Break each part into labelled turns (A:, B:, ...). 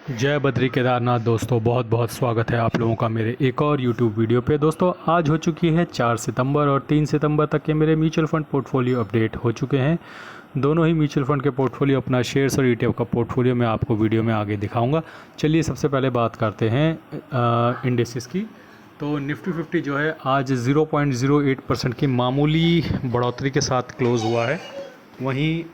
A: जय बद्री केदारनाथ दोस्तों, बहुत बहुत स्वागत है आप लोगों का मेरे एक और YouTube वीडियो पे। दोस्तों आज हो चुकी है 4 सितंबर और 3 सितंबर तक के मेरे म्यूचुअल फंड पोर्टफोलियो अपडेट हो चुके हैं। दोनों ही म्यूचुअल फंड के पोर्टफोलियो, अपना शेयर्स और ETF का पोर्टफोलियो मैं आपको वीडियो में आगे दिखाऊंगा। चलिए सबसे पहले बात करते हैं इंडेक्सेस की। तो निफ्टी 50 जो है आज 0.08% की मामूली बढ़ोतरी के साथ क्लोज़ हुआ है। वहीं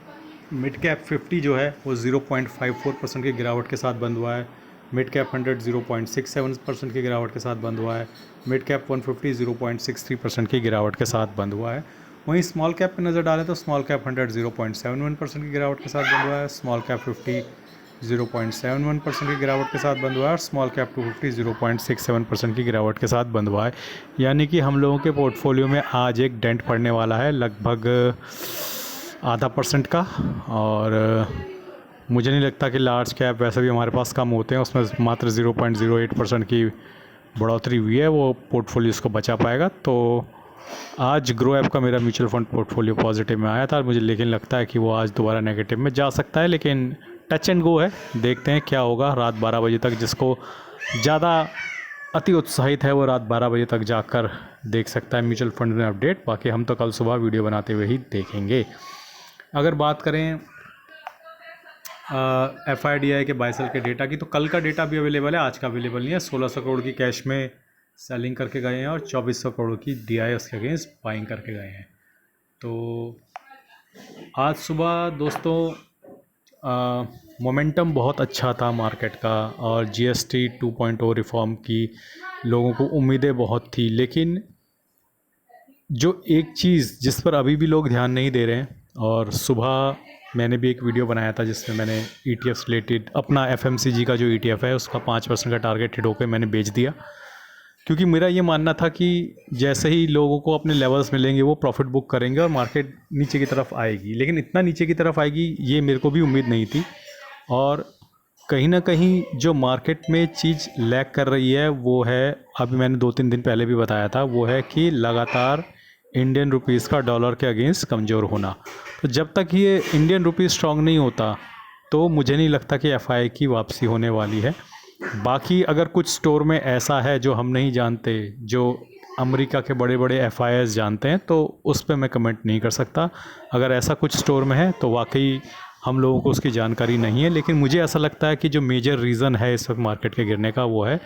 A: मिड कैप 50 जो है वो 0.54% की गिरावट के साथ बंद हुआ है। मिड कैप 100 0.67% की गिरावट के साथ बंद हुआ है। मिड कैप 150 0.63% की गिरावट के साथ बंद हुआ है। वहीं स्मॉल कैप पर नज़र डालें तो स्मॉल कैप 100 0.71% की गिरावट के साथ बंद हुआ है। स्मॉल कैप 50 0.71% की गिरावट के साथ बंद हुआ है और स्मॉल कैप 250 0.67% की गिरावट के साथ बंद हुआ है। यानी कि हम लोगों के पोर्टफोलियो में आज एक डेंट पड़ने वाला है, लगभग ½ % का। और मुझे नहीं लगता कि लार्ज कैप वैसे भी हमारे पास कम होते हैं, उसमें मात्र 0.08% की बढ़ोतरी हुई है, वो पोर्टफोलियो उसको बचा पाएगा। तो आज ग्रो ऐप का मेरा म्यूचुअल फंड पोर्टफोलियो पॉजिटिव में आया था, मुझे लेकिन लगता है कि वो आज दोबारा नेगेटिव में जा सकता है, लेकिन टच एंड गो है। देखते हैं क्या होगा रात 12 बजे तक। जिसको ज़्यादा अति उत्साहित है वो रात 12 बजे तक जाकर देख सकता है म्यूचुअल फंड में अपडेट। बाकी हम तो कल सुबह वीडियो बनाते हुए ही देखेंगे। अगर बात करें FIDI के बाय सेल के डेटा की, तो कल का डेटा भी अवेलेबल है, आज का अवेलेबल नहीं है। 1600 करोड़ की कैश में सेलिंग करके गए हैं और 2400 करोड़ की DI उसके अगेंस्ट बाइंग करके गए हैं। तो आज सुबह दोस्तों मोमेंटम बहुत अच्छा था मार्केट का, और GST 2.0 रिफॉर्म की लोगों को उम्मीदें बहुत थी। लेकिन जो एक चीज़ जिस पर अभी भी लोग ध्यान नहीं दे रहे हैं, और सुबह मैंने भी एक वीडियो बनाया था जिसमें मैंने ETF रिलेटेड अपना FMCG का जो ETF है उसका 5% का टारगेट हिट होकर मैंने बेच दिया, क्योंकि मेरा ये मानना था कि जैसे ही लोगों को अपने लेवल्स मिलेंगे वो प्रॉफिट बुक करेंगे और मार्केट नीचे की तरफ आएगी। लेकिन इतना नीचे की तरफ आएगी ये मेरे को भी उम्मीद नहीं थी। और कहीं ना कहीं जो मार्केट में चीज़ लैग कर रही है वो है, अभी मैंने 2-3 दिन पहले भी बताया था, वो है कि लगातार इंडियन रुपीस का डॉलर के अगेंस्ट कमज़ोर होना। तो जब तक ये इंडियन रुपीस स्ट्रांग नहीं होता तो मुझे नहीं लगता कि FI की वापसी होने वाली है। बाकी अगर कुछ स्टोर में ऐसा है जो हम नहीं जानते, जो अमेरिका के बड़े बड़े FIs जानते हैं, तो उस पर मैं कमेंट नहीं कर सकता। अगर ऐसा कुछ स्टोर में है तो वाकई हम लोगों को उसकी जानकारी नहीं है। लेकिन मुझे ऐसा लगता है कि जो मेजर रीज़न है इस वक्त मार्केट के गिरने का वो है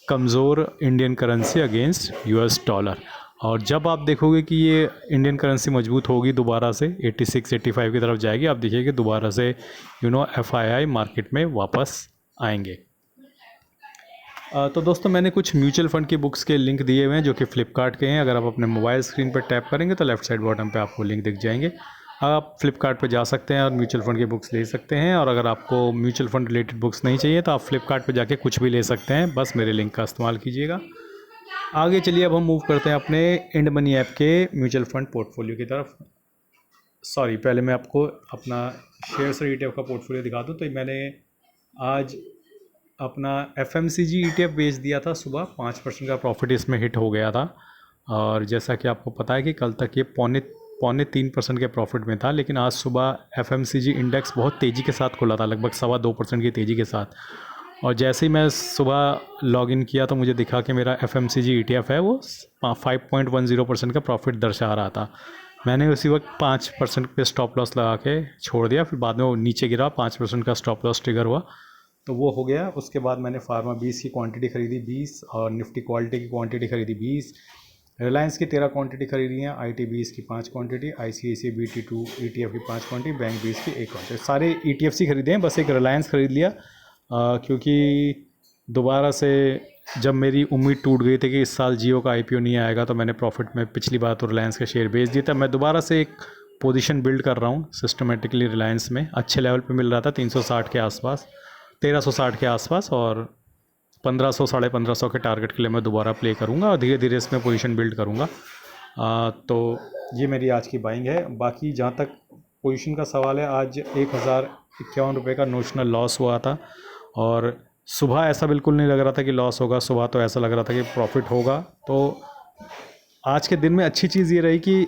A: कमज़ोर Indian currency against US dollar. और जब आप देखोगे कि ये इंडियन करेंसी मजबूत होगी, दोबारा से 86-85 की तरफ जाएगी, आप देखिए कि दोबारा से FII मार्केट में वापस आएंगे। तो दोस्तों मैंने कुछ म्यूचुअल फंड की बुक्स के लिंक दिए हुए हैं जो कि फ्लिपकार्ट के हैं। अगर आप अपने मोबाइल स्क्रीन पर टैप करेंगे तो लेफ़्ट साइड बॉटम पे आपको लिंक दिख जाएंगे। आप फ्लिपकार्ट पे जा सकते हैं और म्यूचुअल फंड की बुक्स ले सकते हैं। और अगर आपको म्यूचुअल फंड रिलेटेड बुक्स नहीं चाहिए तो आप फ्लिपकार्ट पे जाके कुछ भी ले सकते हैं, बस मेरे लिंक का इस्तेमाल कीजिएगा। आगे चलिए, अब हम मूव करते हैं अपने इंड मनी ऐप के म्यूचुअल फंड पोर्टफोलियो की तरफ। सॉरी, पहले मैं आपको अपना शेयर्स और ETF का पोर्टफोलियो दिखा दूँ। तो मैंने आज अपना FMCG ETF बेच दिया था सुबह, 5% का प्रॉफिट इसमें हिट हो गया था। और जैसा कि आपको पता है कि कल तक ये पौने 3% के प्रॉफिट में था, लेकिन आज सुबह FMCG इंडेक्स बहुत तेज़ी के साथ खुला था, लगभग 2.25% की तेज़ी के साथ। और जैसे ही मैं सुबह लॉगिन किया तो मुझे दिखा कि मेरा FMCG ETF है वो 5.10% का प्रॉफिट दर्शा रहा था। मैंने उसी वक्त 5% पे स्टॉप लॉस लगा के छोड़ दिया। फिर बाद में वो नीचे गिरा, 5% का स्टॉप लॉस ट्रिगर हुआ तो वो हो गया। उसके बाद मैंने फार्मा 20 की क्वांटिटी खरीदी 20, और निफ्टी क्वालिटी की क्वांटिटी खरीदी 20, रिलायंस की 13 क्वांटिटी खरीदी हैं, IT 20 की 5 क्वांटिटी, ICICI BT2 ETF की 5 क्वांटिटी, बैंक 20 की 1 क्वांटिटी। सारे ETFs ही खरीदे हैं, बस एक रिलायंस खरीद लिया क्योंकि दोबारा से जब मेरी उम्मीद टूट गई थी कि इस साल जियो का IPO नहीं आएगा, तो मैंने प्रॉफिट में पिछली बार तो रिलायंस का शेयर बेच दिया था। मैं दोबारा से एक पोजीशन बिल्ड कर रहा हूँ सिस्टमेटिकली रिलायंस में। अच्छे लेवल पे मिल रहा था 360 के आसपास, 1360 के आसपास, और 1500 1550 के टारगेट के लिए मैं दोबारा प्ले करूँगा और धीरे धीरे इसमें पोजीशन बिल्ड करूँगा। तो ये मेरी आज की बाइंग है। बाकी जहाँ तक पोजीशन का सवाल है, आज 1051 रुपये का नोशनल लॉस हुआ था, और सुबह ऐसा बिल्कुल नहीं लग रहा था कि लॉस होगा, सुबह तो ऐसा लग रहा था कि प्रॉफिट होगा। तो आज के दिन में अच्छी चीज़ ये रही कि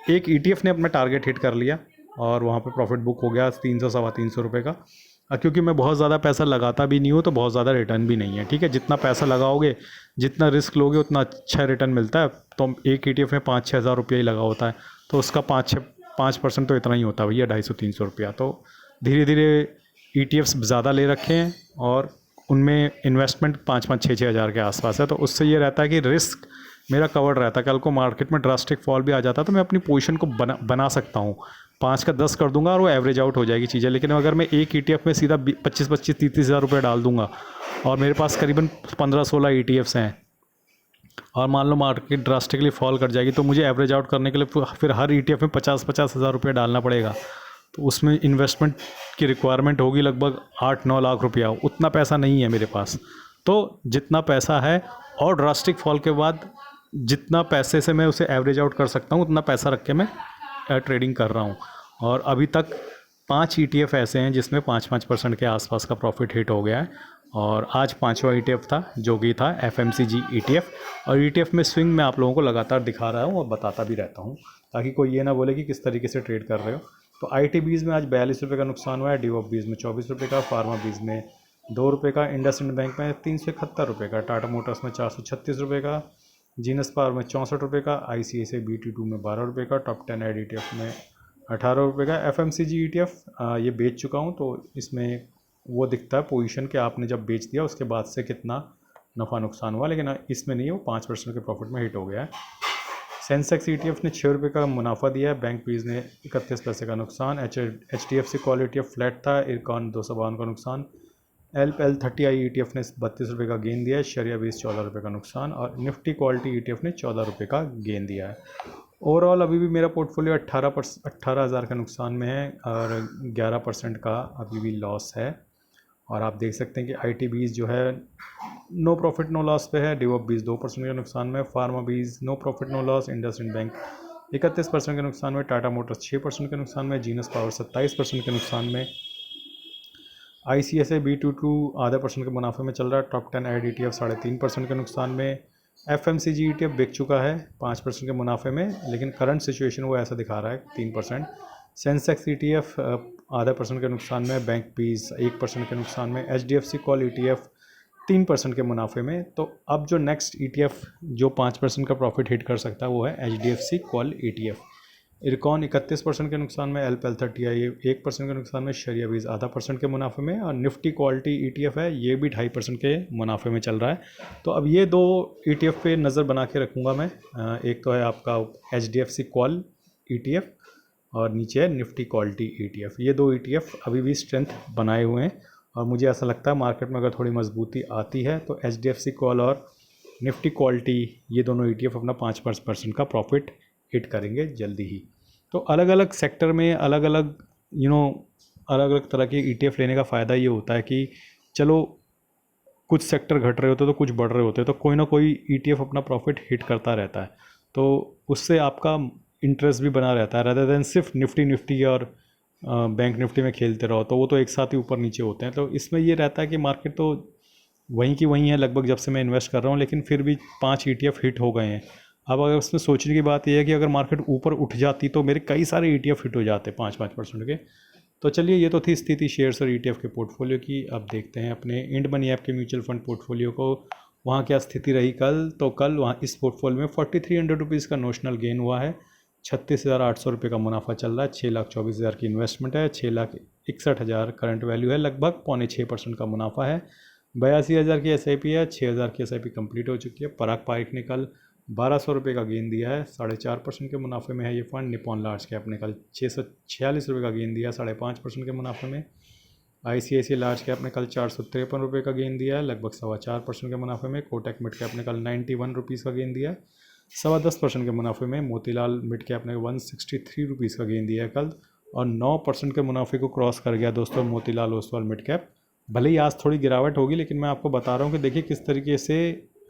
A: एक ETF ने अपना टारगेट हिट कर लिया और वहाँ पे प्रॉफिट बुक हो गया 300 सवा 300 रुपये का। क्योंकि मैं बहुत ज़्यादा पैसा लगाता भी नहीं हूँ तो बहुत ज़्यादा रिटर्न भी नहीं है, ठीक है। जितना पैसा लगाओगे, जितना रिस्क लोगे, उतना अच्छा रिटर्न मिलता है। तो एक ETF में 5-6 हज़ार रुपया ही लगा होता है, तो उसका 5% तो इतना ही होता है भैया, 250-300 रुपया। तो धीरे धीरे ETFs ज़्यादा ले रखे हैं और उनमें इन्वेस्टमेंट 5-5, 6-6 हज़ार के आसपास है। तो उससे ये रहता है कि रिस्क मेरा कवर्ड रहता है। कल को मार्केट में ड्रास्टिक फॉल भी आ जाता है तो मैं अपनी पोजीशन को बना सकता हूँ। 5 का 10 कर दूंगा और वो एवरेज आउट हो जाएगी चीज़ें। लेकिन अगर मैं एक ETF में सीधा 25-25, 30-30 हज़ार रुपये डाल दूंगा और मेरे पास करीबन 15-16 ETFs हैं और मान लो मार्केट ड्रास्टिकली फॉल कर जाएगी, तो मुझे एवरेज आउट करने के लिए फिर हर ETF में 50-50 हज़ार रुपये डालना पड़ेगा। तो उसमें इन्वेस्टमेंट की रिक्वायरमेंट होगी लगभग 8-9 लाख रुपया। उतना पैसा नहीं है मेरे पास। तो जितना पैसा है और ड्रास्टिक फॉल के बाद जितना पैसे से मैं उसे एवरेज आउट कर सकता हूँ, उतना पैसा रख के मैं ट्रेडिंग कर रहा हूँ। और अभी तक 5 ETF ऐसे हैं जिसमें 5-5% के आसपास का प्रॉफिट हिट हो गया है। और आज 5वां ETF था जो कि था FMCG ETF। और ETF में स्विंग मैं आप लोगों को लगातार दिखा रहा हूँ और बताता भी रहता हूँ, ताकि कोई ये ना बोले कि किस तरीके से ट्रेड कर रहे हो। तो ITBs में आज 42 रुपये का नुकसान हुआ है, DOFBs में 24 रुपये का, फार्मा बीज में 2 रुपये का, इंडसइंड बैंक में 371 रुपये का, टाटा मोटर्स में 436 रुपये का, जीनस पावर में 64 रुपये का, ICICI BT2 में 12 रुपये का, टॉप 10 ETF में 18 रुपये का। FMCG ETF ये बेच चुका हूँ, तो इसमें वो दिखता है पोजीशन कि आपने जब बेच दिया उसके बाद से कितना नफ़ा नुकसान हुआ। लेकिन इसमें नहीं है, वो 5% के प्रॉफिट में हिट हो गया है। सेंसेक्स ETF ने 6 रुपये का मुनाफा दिया है, बैंक पीज ने 31 पैसे का नुकसान, HDFC कॉल ETF फ्लैट था, इरकॉन 252 का नुकसान, LPL30I ETF ने 32 रुपये का गेन दिया है, शरिया 14 रुपये का नुकसान, और निफ्टी क्वालिटी ETF ने 14 रुपये का गेन दिया है। ओवरऑल अभी भी मेरा पोर्टफोलियो 18,000 का नुकसान में है और 11% का अभी भी लॉस है। और आप देख सकते हैं कि ITBs जो है नो प्रॉफिट नो लॉस पे है, DOFBs 2% के नुकसान में, pharma bees no profit no loss, IndusInd bank 31% के नुकसान में, टाटा मोटर्स 6% के नुकसान में, जीनस पावर 27% के नुकसान में, ICICI BT2 आधा % के मुनाफे में चल रहा है, टॉप 10 ऐड ETF 3.5% के नुकसान में, FMCG ETF बिक चुका है 5% के मुनाफे में, लेकिन करंट सिचुएशन वो ऐसा दिखा रहा है 3%। सेंसेक्स ETF आधा % के नुकसान में, बैंक पीस 1% के नुकसान में, HDFC कॉल ETF 3% के मुनाफे में। तो अब जो नेक्स्ट ETF जो 5% का प्रॉफिट हिट कर सकता है वो है HDFC कॉल ETF। इरकॉन 31% के नुकसान में, LPL30I 1% के नुकसान में, शरिया बीज आधा % के मुनाफे में, और निफ्टी क्वालिटी ETF है ये भी 2.5% के मुनाफे में चल रहा है। तो अब ये दो ETF पे नज़र बना के रखूँगा मैं। एक तो है आपका HDFC कॉल ETF और नीचे है निफ्टी क्वालिटी ETF। ये दो ETF अभी भी स्ट्रेंथ बनाए हुए हैं और मुझे ऐसा लगता है मार्केट में अगर थोड़ी मजबूती आती है तो HDFC कॉल और निफ्टी क्वालिटी ये दोनों ETF अपना 5% का प्रॉफिट हिट करेंगे जल्दी ही। तो अलग अलग सेक्टर में अलग अलग अलग अलग तरह के ETF लेने का फ़ायदा ये होता है कि चलो कुछ सेक्टर घट रहे होते तो कुछ बढ़ रहे होते, तो कोई ना कोई ETF अपना प्रॉफिट हिट करता रहता है, तो उससे आपका इंटरेस्ट भी बना रहता है, रदर देन सिर्फ निफ्टी और बैंक निफ्टी में खेलते रहो, तो वो तो एक साथ ही ऊपर नीचे होते हैं। तो इसमें ये रहता है कि मार्केट तो वहीं की वहीं है लगभग जब से मैं इन्वेस्ट कर रहा हूँ, लेकिन फिर भी 5 ETF हिट हो गए हैं। अब अगर उसमें सोचने की बात यह है कि अगर मार्केट ऊपर उठ जाती तो मेरे कई सारे ETF हिट हो जाते 5-5% के। तो चलिए ये तो थी स्थिति शेयर्स और ETF के पोर्टफोलियो की। अब देखते हैं अपने इंड मनी ऐप के म्यूचुअल फंड पोर्टफोलियो को, वहाँ क्या स्थिति रही कल। तो कल वहाँ इस पोर्टफोलियो में 4300 रुपीज़ का नोशनल गेन हुआ है, 36,800 रुपये का मुनाफा चल रहा है, 6,24,000 की इन्वेस्टमेंट है, 6,61,000 करंट वैल्यू है, लगभग 5.25% का मुनाफा है, 82,000 की SIP है, 6,000 की SIP कंप्लीट हो चुकी है। पराग पारिक ने कल 1,200 रुपये का गेन दिया है, 4.5% के मुनाफे में है ये फंड। निपॉन लार्ज कैप ने कल 646 रुपये का गेन दिया, 5.5% के मुनाफे में। ICICI लार्ज कैप ने कल 453 रुपये का गेन दिया है, लगभग 4.25% के मुनाफे में। कोटक मिड कैप ने कल 91 रुपीज़ का गेन दिया है, 10.25% के मुनाफे में। मोतीलाल मिड कैप ने 163 रुपीज़ का गेन दिया है कल, और 9% के मुनाफे को क्रॉस कर गया दोस्तों मोतीलाल ओसवाल मिड कैप। भले ही आज थोड़ी गिरावट होगी, लेकिन मैं आपको बता रहा हूँ कि देखिए किस तरीके से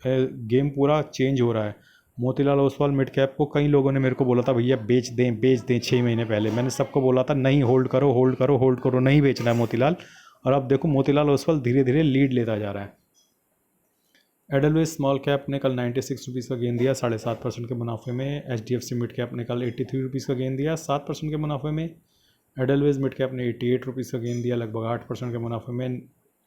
A: गेम पूरा चेंज हो रहा है। मोतीलाल ओसवाल मिड कैप को कई लोगों ने मेरे को बोला था भैया बेच दें 6 महीने पहले। मैंने सबको बोला था नहीं, होल्ड करो, नहीं बेचना है मोतीलाल। और अब देखो मोतीलाल ओसवाल धीरे धीरे लीड लेता जा रहा है। एडलवेज स्मॉल कैप ने कल 96 रुपीज़ का गेन दिया, 7.5% के मुनाफे में। HDFC मिड कैप ने कल 83 रुपीज़ का गेन दिया, 7% के मुनाफे में। एडलवेज मिड कैप ने 88 रुपीज़ का गेन दिया, लगभग 8% के मुनाफे में।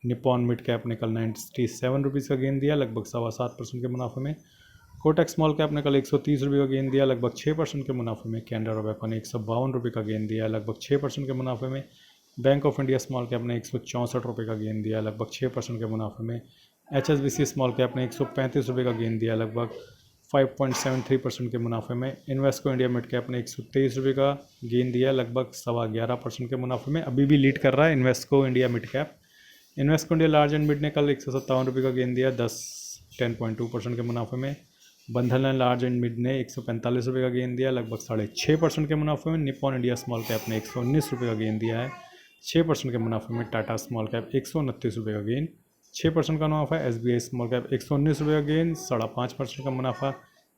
A: निपॉन मिड कैप ने कल 97 रुपीज़ का गेन दिया, लगभग 7.25% के मुनाफे में। कोटक स्मॉल कैप ने कल 130 रुपये का गेन दिया, लगभग 6% के मुनाफे में। कैनरा रोबेको ने 152 रुपये का गेन दिया, लगभग 6% के मुनाफे में। Bank of India small cap ने 164 रुपये का गेन दिया, लगभग 6% के मुनाफे में। HSBC स्मॉल कैप ने 135 रुपये का गेन दिया, लगभग 5.73% के मुनाफे में। इन्वेस्को इंडिया मिड कैप ने 123 रुपये का गेन दिया, लगभग 11.25% के मुनाफे में। अभी भी लीड कर रहा है Invesco India mid cap. Invesco India large and mid ने कल 157 रुपये का गेन दिया, 10.2% के मुनाफे में। बंधन एंड लार्ज एंड मिड ने 145 रुपये का गेन दिया, लगभग 6.5% के मुनाफे में। निपॉन इंडिया स्मॉल कैप ने 119 रुपये का गेन दिया है, 6% के मुनाफे में। टाटा स्मॉल कैप 129 रुपये का गेन, 6% का मुनाफा। SBI स्मॉल कैप 119 रुपये का गेन, 5.5% का मुनाफा।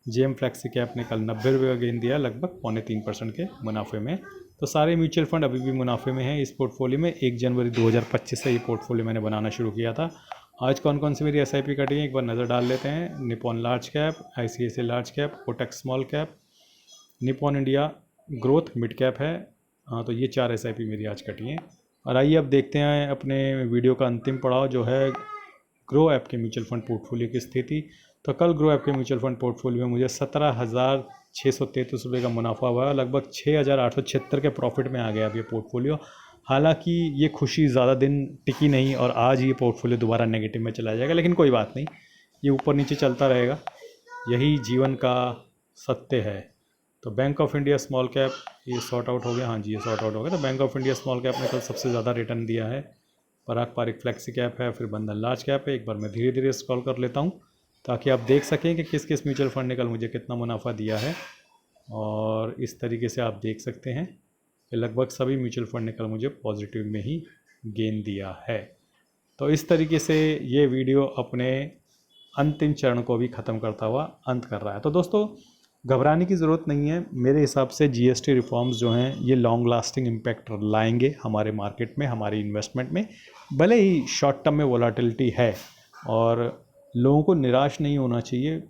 A: JM फ्लेक्सी कैप ने कल 90 रुपये का गेन दिया, लगभग 3.25% के मुनाफे में। तो सारे म्यूचुअल फंड अभी भी मुनाफे में हैं इस पोर्टफोलियो में। 1 जनवरी 2025 से ये पोर्टफोलियो मैंने बनाना शुरू किया था। आज कौन कौन सी मेरी SIP कटी है एक बार नज़र डाल लेते हैं। Nippon large cap, ICICI large cap, Kotak small cap, Nippon India growth mid cap है। हाँ, तो ये 4 SIP मेरी आज कटी हैं। और आइए अब देखते हैं अपने वीडियो का अंतिम पड़ाव जो है ग्रो ऐप के म्यूचुअल फंड पोर्टफोलियो की स्थिति। तो कल ग्रो ऐप के म्यूचुअल फंड पोर्टफोलियो में मुझे 17,633 रुपये का मुनाफा हुआ, लगभग 6,876 के प्रॉफिट में आ गया अब ये पोर्टफोलियो। हालांकि ये खुशी ज़्यादा दिन टिकी नहीं और आज ये पोर्टफोलियो दोबारा नेगेटिव में चला जाएगा, लेकिन कोई बात नहीं, ये ऊपर नीचे चलता रहेगा, यही जीवन का सत्य है। तो bank of India small cap ये सॉर्ट आउट हो गया, हाँ जी ये सॉर्ट आउट हो गया। तो bank of India small cap ने कल सबसे ज़्यादा रिटर्न दिया है। पराग पारिक फ्लेक्सी कैप है, फिर बंधन लार्ज कैप है। एक बार मैं धीरे धीरे स्क्रॉल कर लेता हूँ ताकि आप देख सकें कि किस किस म्यूचुअल फंड ने कल मुझे कितना मुनाफा दिया है। और इस तरीके से आप देख सकते हैं कि लगभग सभी म्यूचुअल फंड ने कल मुझे पॉजिटिव में ही गेन दिया है। तो इस तरीके से ये वीडियो अपने अंतिम चरण को भी ख़त्म करता हुआ अंत कर रहा है। तो दोस्तों घबराने की ज़रूरत नहीं है। मेरे हिसाब से GST रिफॉर्म्स जो हैं ये लॉन्ग लास्टिंग इम्पैक्ट लाएंगे हमारे मार्केट में, हमारी इन्वेस्टमेंट में। भले ही शॉर्ट टर्म में वोलाटिलिटी है और लोगों को निराश नहीं होना चाहिए।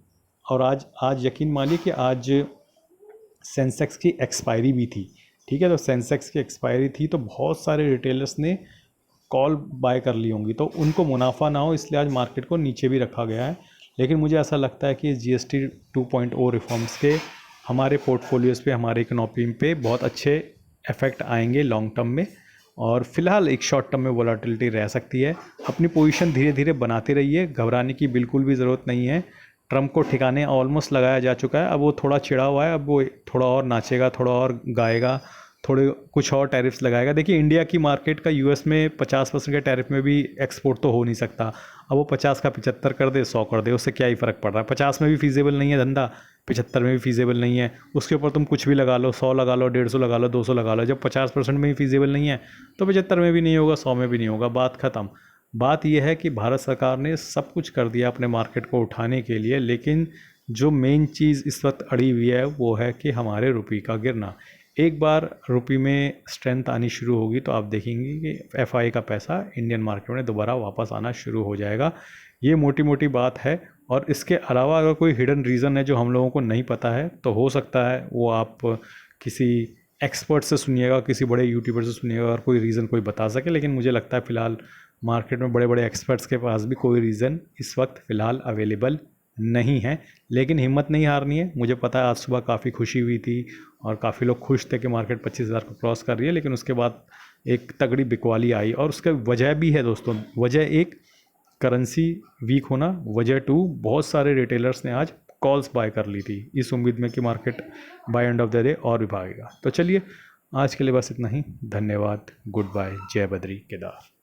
A: और आज यकीन मानिए कि आज सेंसेक्स की एक्सपायरी भी थी, ठीक है। तो सेंसेक्स की एक्सपायरी थी तो बहुत सारे रिटेलर्स ने कॉल बाय कर ली होंगी, तो उनको मुनाफा ना हो इसलिए आज मार्केट को नीचे भी रखा गया है। लेकिन मुझे ऐसा लगता है कि GST 2.0 रिफॉर्म्स के हमारे पोर्टफोलियोज़ पे, हमारे इकोनॉमी पे बहुत अच्छे इफ़ेक्ट आएंगे लॉन्ग टर्म में। और फिलहाल एक शॉर्ट टर्म में वोलाटिलिटी रह सकती है। अपनी पोजीशन धीरे धीरे बनाते रहिए, घबराने की बिल्कुल भी ज़रूरत नहीं है। ट्रम्प को ठिकाने ऑलमोस्ट लगाया जा चुका है, अब वो थोड़ा चिढ़ा हुआ है, अब वो थोड़ा और नाचेगा, थोड़ा और गाएगा, थोड़े कुछ और टैरिफ्स लगाएगा। देखिए इंडिया की मार्केट का US में 50% के टैरिफ में भी एक्सपोर्ट तो हो नहीं सकता। अब वो 50 का 75 कर दे, 100 कर दे, उससे क्या ही फ़र्क पड़ रहा है। 50 में भी फीजेबल नहीं है धंधा, 75 में भी फीजेबल नहीं है, उसके ऊपर तुम कुछ भी लगा लो, 100 लगा लो, 150 लगा लो, 200 लगा लो। जब 50% में ही फीजेबल नहीं है तो 75 में भी नहीं होगा, 100 में भी नहीं होगा, बात ख़त्म। बात यह है कि भारत सरकार ने सब कुछ कर दिया अपने मार्केट को उठाने के लिए, लेकिन जो मेन चीज़ इस वक्त अड़ी हुई है वो है कि हमारे रुपये का गिरना। एक बार रुपये में स्ट्रेंथ आनी शुरू होगी तो आप देखेंगे कि FI का पैसा इंडियन मार्केट में दोबारा वापस आना शुरू हो जाएगा। ये मोटी मोटी बात है। और इसके अलावा अगर कोई हिडन रीज़न है जो हम लोगों को नहीं पता है तो हो सकता है वो आप किसी एक्सपर्ट से सुनिएगा, किसी बड़े यूट्यूबर से सुनिएगा अगर कोई रीज़न कोई बता सके। लेकिन मुझे लगता है फ़िलहाल मार्केट में बड़े बड़े एक्सपर्ट्स के पास भी कोई रीज़न इस वक्त फ़िलहाल अवेलेबल नहीं है। लेकिन हिम्मत नहीं हारनी है। मुझे पता है आज सुबह काफ़ी खुशी हुई थी और काफ़ी लोग खुश थे कि मार्केट 25,000 को क्रॉस कर रही है, लेकिन उसके बाद एक तगड़ी बिकवाली आई। और उसका वजह भी है दोस्तों, वजह एक करेंसी वीक होना, वजह 2 बहुत सारे रिटेलर्स ने आज कॉल्स बाय कर ली थी इस उम्मीद में कि market by end of the day और भी भागेगा। तो चलिए आज के लिए बस इतना ही। धन्यवाद, गुड बाय, जय बद्री केदार।